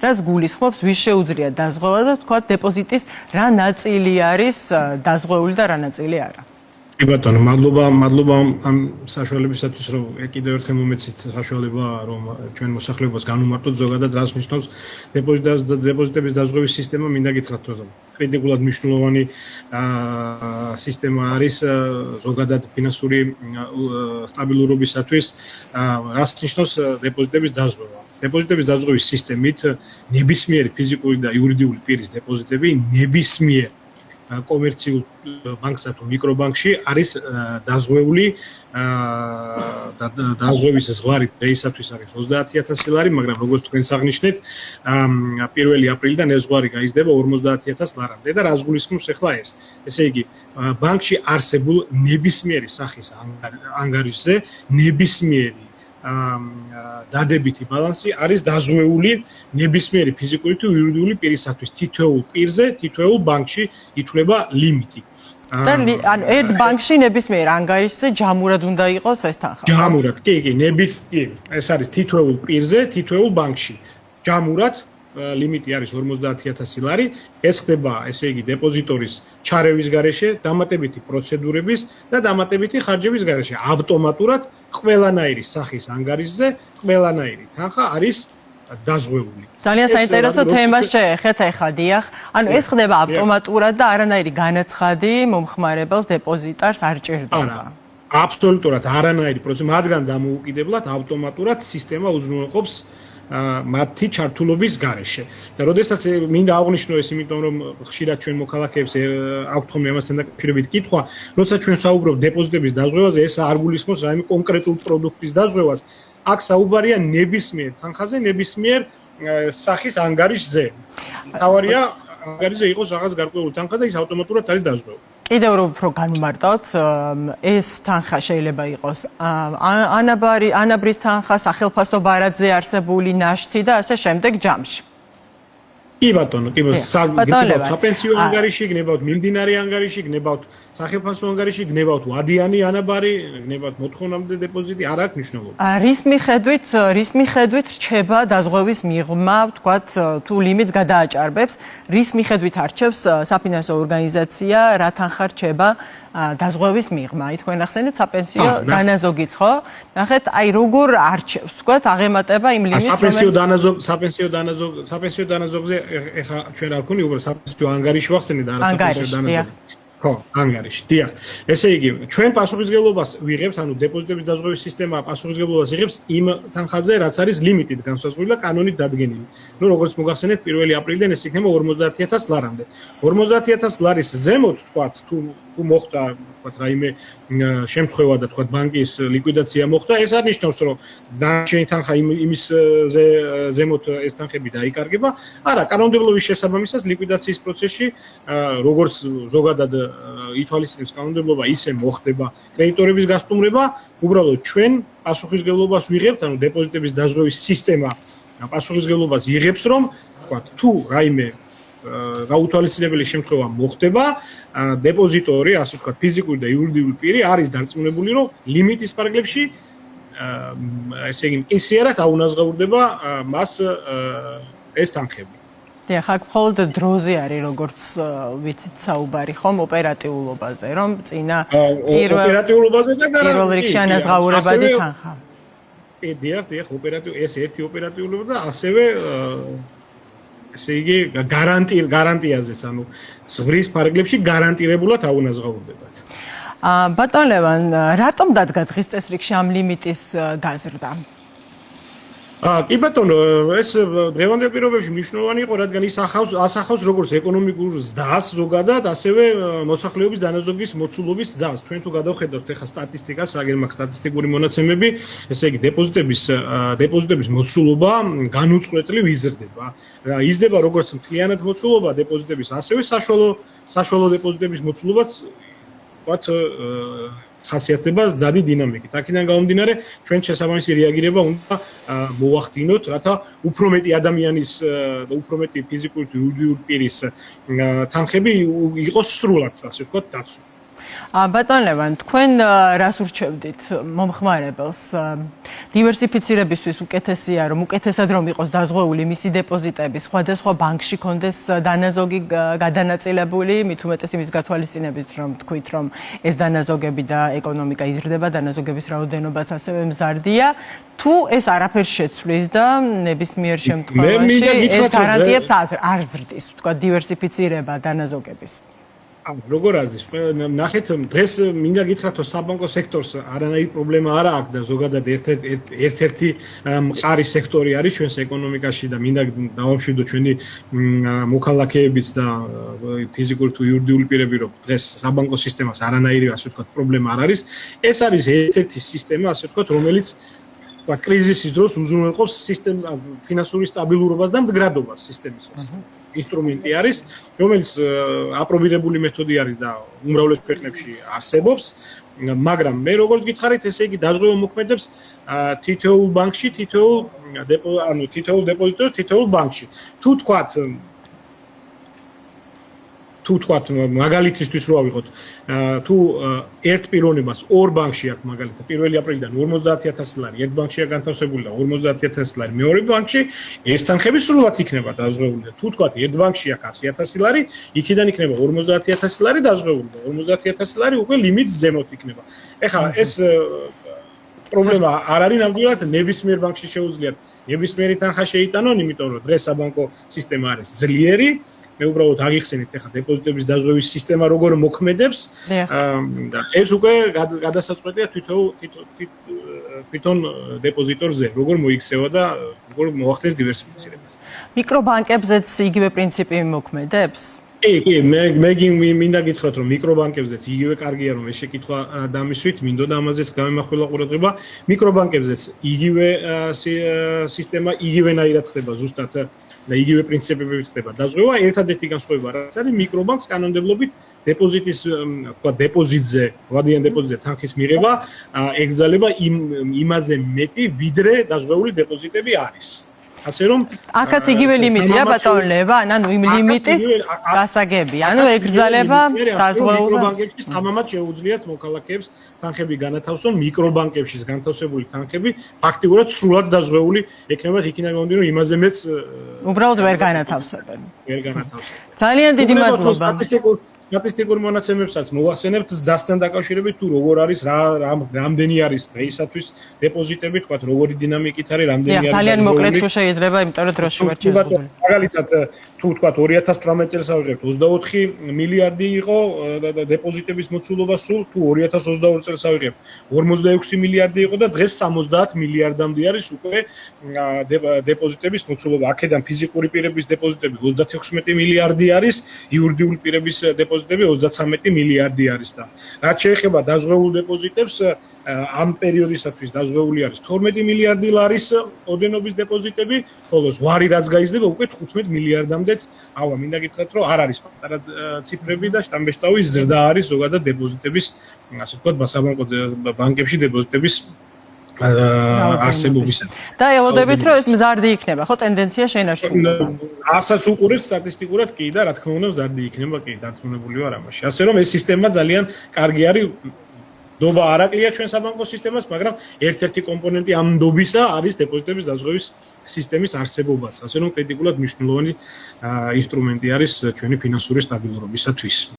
რაც გულისხმობს ვის შეუძლია დაზღვევა და თქვა დეპოზიტის რა ნაწილი არის დაზღვეული და რა ნაწილი არა. კი ბატონო, მადლობა ამ საშუალებისათვის, რომ კიდევ ერთხელ მომეცით საშუალება, რომ ჩვენ მოსახლეობას განვმარტოთ ზოგადად რას ნიშნავს დეპოზიტების დაზღვევის სისტემა. მინდა გითხრათ, რომ კრიტიკულად მნიშვნელოვანი სისტემა არის ზოგადად ფინანსური სტაბილურობისათვის. რას ნიშნავს დეპოზიტების დაზღვევა? დეპოზიტების დაზღვევის სისტემით ნებისმიერი ფიზიკური და იურიდიული პირის დეპოზიტები ნებისმიერ კომერციულ ბანკსა თუ მიკრობანკში არის დაზღვეული დაზღვევის ზღვარი დღეისათვის არის 30000 ლარი, მაგრამ როგორც თქვენ აღნიშნეთ, 1 აპრილიდან ეს ზღვარი გაიზრდება 50000 ლარამდე და რას გულისხმობს ახლა ეს? ესე იგი, ბანკში არსებულ ნებისმიერი სახის ანგარიშზე ნებისმიერი დადებითი ბალანსი არის დაზღვეული ნებისმიერი ფიზიკური თუ იურიდიული პირისათვის. თითოეულ პირზე, თითოეულ ბანკში ითვლება ლიმიტი. და ანუ ერთ ბანკში ნებისმიერ ანგარიშზე ჯამურად უნდა იყოს ეს თანხა. ჯამურად, კი, ნებისმიერ. ეს არის თითოეულ პირზე, თითოეულ ბანკში. ჯამურად ლიმიტი არის 50000 ლარი. ეს ხდება, ესე იგი, დეპოზიტორის ჩარევის გარეშე, დამატებითი პროცედურების და დამატებითი ხარჯების გარეშე. ავტომატურად ყველანაირი სახის ანგარიშზე ყველანაირი თანხა არის დაზღვეული. ძალიან საინტერესო თემა შეეხეთ ახლა, დიახ. ანუ ეს ხდება ავტომატურად და არანაირი განაცხადი მომხმარებელს დეპოზიტარს არ ჭირდება. არა, აბსოლუტურად არანაირი პროცესი, მათგან დამოუკიდებლად ავტომატურად სისტემა უზრუნველყოფს მათი ჩართულობის გარეშე. და როდესაც მინდა აღვნიშნო ეს, იმიტომ რომ ხშირად ჩვენ მოქალაქეებს აქვთ ხოლმე ამასთან დაკავშირებით კითხვა, როცა ჩვენ საუბრობთ დეპოზიტების დაზღვევაზე, ეს არ გულისხმობს რაიმე კონკრეტულ პროდუქტის დაზღვევას. აქ საუბარია ნებისმიერ თანხაზე, ნებისმიერ სახის ანგარიშზე. თავარია ანგარიშზე იყოს რაღაც გარკვეული თანხა და ის ავტომატურად არის დაზღვეული. კიდევ რომ უფრო განვმარტავთ, ეს თანხა შეიძლება იყოს ანაბრის თანხა, სახელფასო ბარათზე არსებული ნაშთი და ასე შემდეგ ჯამში. კი ბატონო, გნებავთ საპენსიო ანგარიში, გნებავთ მიმდინარე ანგარიში, გნებავთ სახელფასო ანგარიში, გნებავთ ვადიანი ანაბარი, გნებავთ მოთხოვნამდე დეპოზიტი, არ აქვს მნიშვნელობა. რის მიხედვით რჩება დაზღვევის მიღმა, ვთქვათ, თუ ლიმიტს გადააჭარბებს, რის მიხედვით არჩევს საფინანსო ორგანიზაცია, რა თანხა რჩება დაზღვევის მიღმა. თქვენ ახსენეთ საპენსიო დანაზოგიც, ხო? ნახეთ, აი როგორ არჩევს, ვთქვათ, აღემატება იმ ლიმიტს, საპენსიო დანაზოგზე ეხა ჩვენ რა ვქონი, უბრალოდ საპენსიო ანგარიში ვახსენე და არა საპენსიო დანაზოგი. ხო, ანგარიში, დიახ. ესე იგი, ჩვენ პასუხისმგებლობას ვიღებთ, ანუ დეპოზიტების დაზღვევის სისტემა პასუხისმგებლობას იღებს იმ თანხაზე, რაც არის ლიმიტით განსაზღვრული და კანონით დადგენილი. ნუ როგორც მოგახსენეთ, 1 აპრილიდან ეს იქნება 50000 ლარამდე. 50000 ლარის ზემოთ, თქვათ, თუ მოხდა, თქვათ, რაიმე შემთხვევა და თქვათ, ბანკის ლიკვიდაცია მოხდა, ეს არ ნიშნავს, რომ დანარჩენი თანხა იმის ზემოთ ეს თანხები დაიკარგება. არა, კანონმდებლობის შესაბამისად ლიკვიდაციის პროცესში, როგორც ზოგადად ითვალისწინებს კანონმდებლობა, ისე მოხდება კრედიტორების გასტუმრება. უბრალოდ ჩვენ პასუხისმგებლობას ვიღებთ, ანუ დეპოზიტების დაზღვევის სისტემა პასუხისმგებლობას იღებს, რომ თქვათ, თუ რაიმე გაუთვალისწინებელი შემთხვევა მოხდება, დეპოზიტორი, ასე ვთქვათ, ფიზიკური და იურიდიული პირი არის დარწმუნებული, რომ ლიმიტის ფარგლებში ესე იგი, ისიერად აუნაზღაურდება მას ეს თანხები. დიახ, აქ მხოლოდ დროზე არის, როგორც ვიცით, საუბარი ხომ ოპერატიულობაზე, რომ წინა ოპერატიულობაზე და პირველ რიგში ანაზღაურებადი თანხა. დიახ, ეს ერთი ოპერატიულობა და ასევე ესე იგი გარანტიაზეც, ანუ ზღვრის ფარგლებში გარანტირებულად აუნაზღაურდებათ. ბატონ ლევან, რატომ დადგა დღის წესრიგში ამ ლიმიტის გაზრდა? კი ბატონო, ეს დღევანდელ პირობებში მნიშვნელოვანი იყო, რადგან ის ასახავს როგორც ეკონომიკურ ზრდას ზოგადად, ასევე მოსახლეობის დანაზოგის მოცულობის ზრდას. ჩვენ თუ გადავხედავთ ახლა სტატისტიკას, რადგან მაქვს სტატისტიკური მონაცემები, ესე იგი დეპოზიტების მოცულობა განუწყვეტლივ იზრდება. იზრდება როგორც მთლიანად მოცულობა დეპოზიტების, ასევე საშუალო დეპოზიტების მოცულობაც ვთქვათ ხასიათდება ზრდადი დინამიკით. აქედან გამომდინარე, ჩვენ შესაბამისი რეაგირება უნდა მოვახდინოთ, რათა უფრო მეტი ადამიანის და უფრო მეტი ფიზიკური თუ იურიდიული პირის თანხები იყოს სრულად, ასე ვთქვათ, დაცული. ბატონ ლევან, თქვენ რას ურჩევდით მომხმარებელს? დივერსიფიცირებისთვის უკეთესია, რომ უკეთესად რომ იყოს დაზღვეული მისი დეპოზიტები, სხვადასხვა ბანკში კონდეს დანაზოგი გადანაწილებული, მით უმეტეს იმის გათვალისწინებით, რომ თქვით, რომ ეს დანაზოგები და ეკონომიკა იზრდება, დანაზოგების რაოდენობაც ასევე მზარდია. თუ ეს არაფერს შეცვლის და ნებისმიერ შემთხვევაში ეს გარანტიებს არ ზრდის, თქვა დივერსიფიცირება დანაზოგების. როგორ არის? ნახეთ, დღეს მინდა გითხრათ, რომ საბანკო სექტორს არანაირი პრობლემა არ აქვს და ზოგადად ერთ-ერთი მყარი სექტორი არის ჩვენს ეკონომიკაში და მინდა დავამშვიდო ჩვენი მოქალაქეებიც და ფიზიკური თუ იურიდიული პირები, რომ დღეს საბანკო სისტემას არანაირი, ასე ვთქვათ, პრობლემა არ არის. ეს არის ერთ-ერთი სისტემა, ასე ვთქვათ, რომელიც კრიზისის დროს უზრუნველყოფს ფინანსური სტაბილურობას და მდგრადობას სისტემისას. ინსტრუმენტი არის, რომელიც აპრობირებული მეთოდი არის და უმრავლეს ქვეყნებში არსებობს, მაგრამ მე როგორც გითხარით, ესე იგი დაზღვევა მოქმედებს თითოეულ ბანკში, თითოეულ დეპოზიტორს, თითოეულ ბანკში. თუ თქვათ მაგალითისთვის რო ავიღოთ, თუ ერთ პიროვნებას ორ ბანკში აქვს მაგალითად 1 აპრილიდან 50000 ლარი ერთ ბანკშია განთავსებული და 50000 ლარი მეორე ბანკში, ეს თანხები სრულად იქნება დაზღვეული და თუ თქვათ ერთ ბანკში აქვს 100000 ლარი, იქიდან იქნება 50000 ლარი დაზღვეული და 50000 ლარი უკვე ლიმიტს ზემოთ იქნება. ეხლა ეს პრობლემა არ არის ნამდვილად ნებისმიერ ბანკში შეუძლიათ ნებისმიერი თანხა შეიტანონ, იმიტომ რომ დღეს საბანკო სისტემა არის ძლიერი. მე უბრალოდ აგიხსენით ახლა დეპოზიტების დაზღვევის სისტემა როგორ მოქმედებს და ეს უკვე გადასაწყვეტია თვითონ დეპოზიტორზე, როგორ მოიქცევა და როგორ მოახდენს დივერსიფიცირებას. მიკრობანკებზეც იგივე პრინციპი მოქმედებს? კი, მე მინდა გითხრათ, რომ მიკრობანკებზეც იგივე კარგია, რომ ეს შეკითხვა დამისვით, მინდოდა ამაზეც გამემახვილა ყურადღება. მიკრობანკებზეც იგივე სისტემა, იგივენაირად ხდება ზუსტად და იგივე პრინციპებით ხდება დაზღვევა. ერთადერთი განსხვავება რაც არის, მიკრობანკს კანონმდებლობით დეპოზიტზე, ვადიან დეპოზიტზე თანხის მიღება ეკრძალება იმაზე მეტი, ვიდრე დაზღვეული დეპოზიტები არის. ასე რომ აქაც იგივე ლიმიტია ბატონ ლევან, ანუ იმ ლიმიტის გასაგები, ანუ ეკრძალება დაზღვეულზე. მიკრობანკებში თამამად შეუძლიათ მოქალაქეებს თანხები განათავსონ, მიკრობანკებში განთავსებული თანხები ფაქტიურად სრულად დაზღვეული ექნებათ, იქიდან გამომდინარე, რომ იმაზე მეც უბრალოდ ვერ განათავსებენ. ძალიან დიდი მადლობა. სტატისტიკურ მონაცემებსაც მოვახსენებთ ზდასთან დაკავშირებით, თუ როგორ არის, რამდენი არის დღეისათვის დეპოზიტები, თქვათ, როგორი დინამიკით არის, რამდენი არის. ძალიან მოკლედ თუ შეიძლება, იმიტომ რომ დროში ვარ შეზღუდული. მაგალითად, თუ თქვათ 2018 წელს ავიღებთ 24 მილიარდი იყო დეპოზიტების მოცულობა სულ, თუ 2022 წელს ავიღებთ 46 მილიარდი იყო და დღეს 70 მილიარდამდე არის უკვე დეპოზიტების მოცულობა. აქედან ფიზიკური პირების დეპოზიტები 36 მილიარდი არის, იურიდიული პირების დეპოზიტები 33 მილიარდი არის და რაც შეეხება დაზღვეულ დეპოზიტებს, ამ პერიოდისათვის დაზღვეული არის 12 მილიარდი ლარის ოდენობის დეპოზიტები, ხოლო ზღვარი რაც გაიზრდება უკვე 15 მილიარდამდეც. ავა, მინდა გითხრათ, რომ არ არის პატარა ციფრები და შტამბეშტავის ზრდა არის ზოგადად დეპოზიტების, ასე ვთქვათ, საბანკო ბანკებში დეპოზიტების არსებობისა. და ელოდებით, რომ ეს მზარდი იქნება, ხო, ტენდენცია შენარჩუნება. ასაც უყურებთ სტატისტიკურად კი და რა თქმა უნდა მზარდი იქნება, კი, დარწმუნებული ვარ ამაში. ასე რომ ეს სისტემა ძალიან კარგი არის. ნდობა არ აკლია ჩვენ საბანკო სისტემას, მაგრამ ერთ-ერთი კომპონენტი ამ ნდობისა არის დეპოზიტების დაზღვევის სისტემის არსებობაც. ასე რომ კრიტიკულად მნიშვნელოვანი ინსტრუმენტი არის ჩვენი ფინანსური სტაბილურობისათვის.